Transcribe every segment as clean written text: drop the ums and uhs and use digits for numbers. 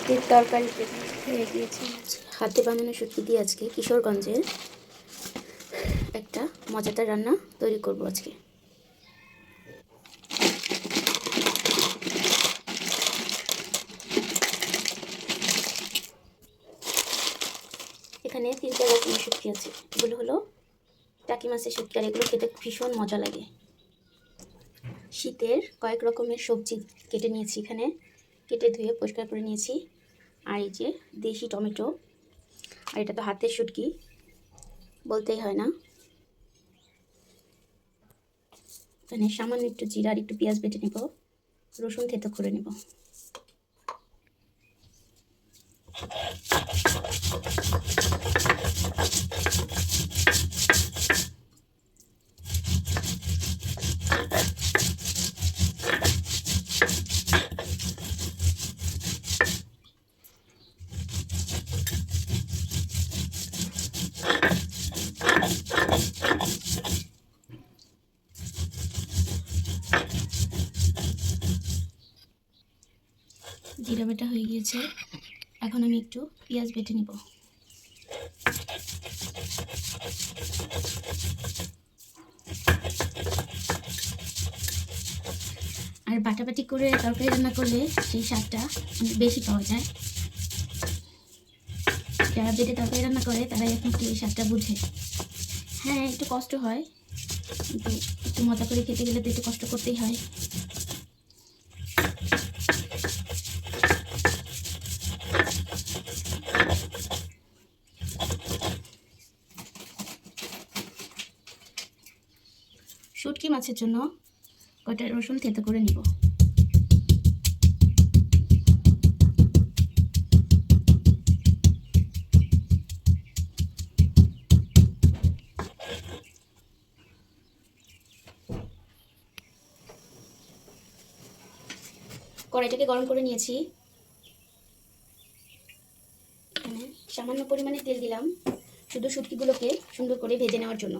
শুটকির তরকারি হয়ে গিয়েছে। হাতে বানানো শুটকি দিয়ে আজকে কিশোরগঞ্জের একটা মজাদার রান্না তৈরি করব আজকে। এখানে 3-4 রকমের শুটকি আছে। এগুলো হলো টাকি মাছের শুটকি, আর এগুলো খেতে ভীষণ মজা লাগে। শীতের কয়েক রকমের সবজি কেটে নিয়েছি, এখানে কেটে ধুয়ে পরিষ্কার করে নিয়েছি। আর এই যে দেশি টমেটো, আর এটা তো হাতের শুটকি, বলতেই হয় না। এখানে সামান্য একটু জিরা আর একটু পেঁয়াজ বেটে নেব, রসুন থেতো করে নেব। জিরা বাটা হয়ে গিয়েছে, এখন আমি একটু পেঁয়াজ বেটে নিব। আর বাটাবাটি করে তরকারি রান্না করলে সেই স্বাদটা অনেক বেশি পাওয়া যায়। যারা বেটে তরকারি রান্না করে তারাই একমাত্র এই স্বাদটা বুঝে। হ্যাঁ, একটু কষ্ট হয়, কিন্তু একটু মজা করে খেতে গেলে তো একটু কষ্ট করতেই হয়। শুটকি মাছের জন্য কয়টা রসুন থেতো করে নিব। কড়াইটাকে গরম করে নিয়েছি, এখানে সামান্য পরিমাণে তেল দিলাম শুধু শুটকিগুলোকে সুন্দর করে ভেজে নেওয়ার জন্য।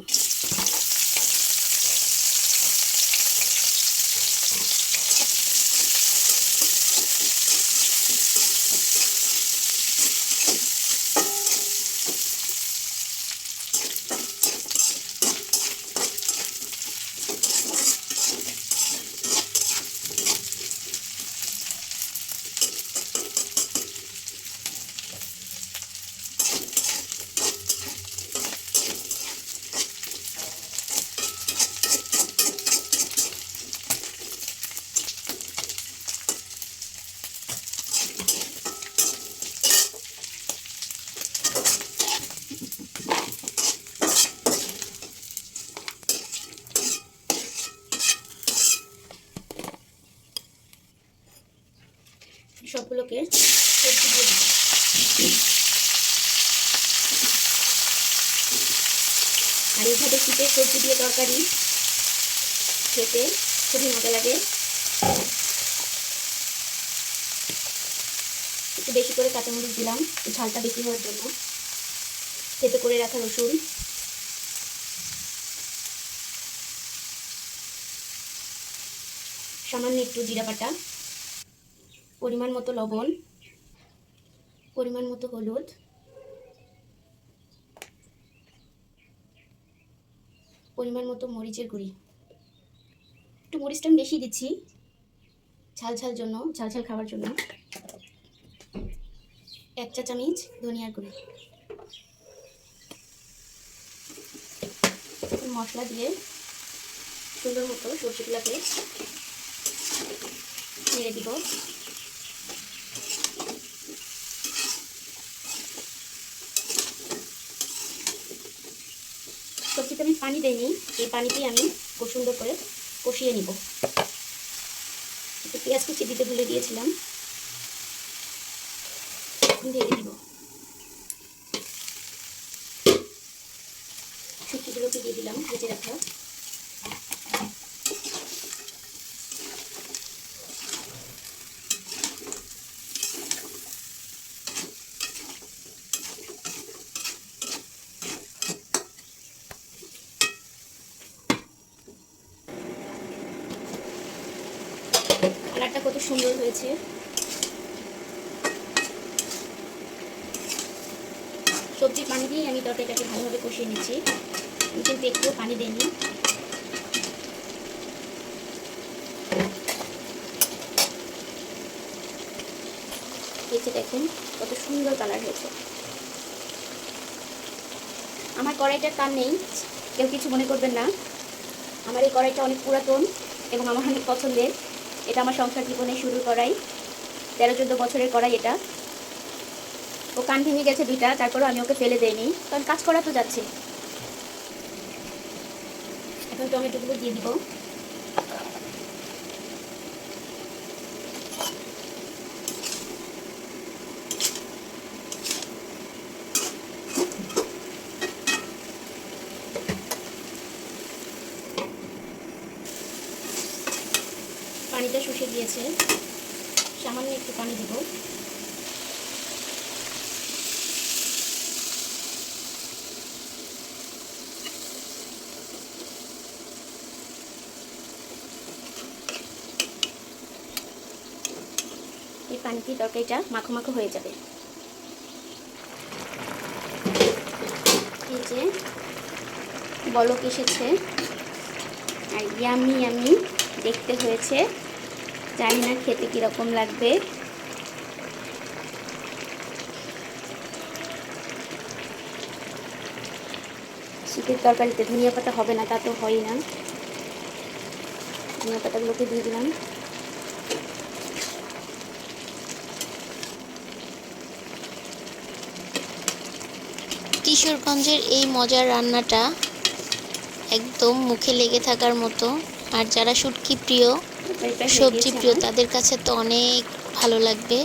সবগুলোকে সবজি দিয়ে দিই। আর এইভাবে শীতের সবজি দিয়ে তরকারি খেতে খুবই মজা লাগে। একটু বেশি করে কাঁচামরিচ দিলাম ঝালটা বেশি হওয়ার জন্য। থেতো করে রাখা রসুন, সামান্য একটু জিরা বাটা, পরিমাণ মতো লবণ, পরিমাণ মতো হলুদ, পরিমাণ মতো মরিচের গুঁড়ি। একটু মরিচটা আমি বেশি দিচ্ছি ঝাল ঝাল খাওয়ার জন্য। 1 চা চামচ ধনিয়ার গুঁড়ি। মশলা দিয়ে সুন্দর মতো সবজিগুলোকে নেড়ে দিব। সবজিতে আমি পানি দেইনি, এই পানিতেই আমি খুব সুন্দর করে কষিয়ে নিব। একটু পেঁয়াজ কুচি দিতে ভুলে গিয়েছিলাম, এখন ঢেকে দিব। শুটকিগুলোকে দিয়ে দিলাম ভেজে রাখা। কালারটা কত সুন্দর হয়েছে। সবজির পানি দিয়ে আমি তরকারিটাকে ভালোভাবে কষিয়ে নিচ্ছি। আমি কিন্তু একটু পানি দিইনি। এই যে দেখুন কত সুন্দর কালার হয়েছে। আমার কড়াইটার কান নেই, কেউ কিছু মনে করবেন না। আমার এই কড়াইটা অনেক পুরাতন এবং আমার অনেক পছন্দের। এটা আমার সংসার জীবনে শুরুর কড়াই, 13-14 বছরের কড়াই এটা। ও কান ভেঙে গেছে 2টা, তারপরও আমি ওকে ফেলে দেইনি, কারণ কাজ করা তো যাচ্ছে। এখন টমেটোগুলো দিয়ে দিব। পানিটা শুষে গিয়েছে, সামান্য একটু পানি দিব। এই পানিতে তরকারিটা মাখো মাখো হয়ে যাবে। এই যে বলক এসেছে আর ইয়ামি ইয়ামি দেখতে হয়েছে। জানি না খেতে কীরকম লাগবে। শীতের তরকারিতে ধনিয়া পাতা হবে না তা তো হয় না। ধনিয়া পাতাগুলোকে দিয়ে দিলাম। কিশোরগঞ্জের এই মজার রান্নাটা একদম মুখে লেগে থাকার মতো। আর যারা শুটকি প্রিয়, তরকারিটা হয়ে সবজি গিয়েছে প্রিয়, আমার। তাদের কাছে তো অনেক ভালো লাগবে।